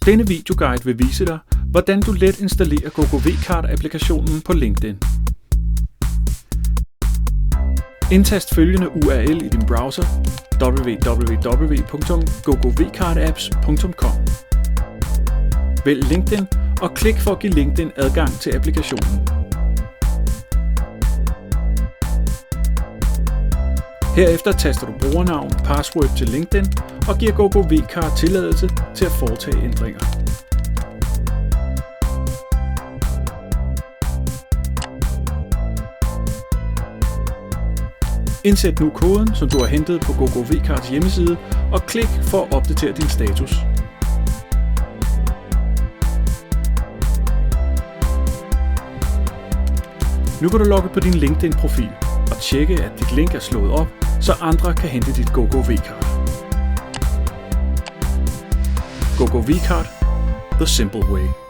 Denne videoguide vil vise dig, hvordan du let installerer GoGoVCard-applikationen på LinkedIn. Indtast følgende URL i din browser: www.gogovcardapps.com. Vælg LinkedIn og klik for at give LinkedIn adgang til applikationen. Herefter taster du brugernavn og password til LinkedIn og giver GoGoVCard tilladelse til at foretage ændringer. Indsæt nu koden, som du har hentet på GoGoVCards hjemmeside, og klik for at opdatere din status. Nu kan du logge på din LinkedIn-profil og tjekke, at dit link er slået op, så andre kan hente dit GoGoVCard. GoGoVCard, the simple way.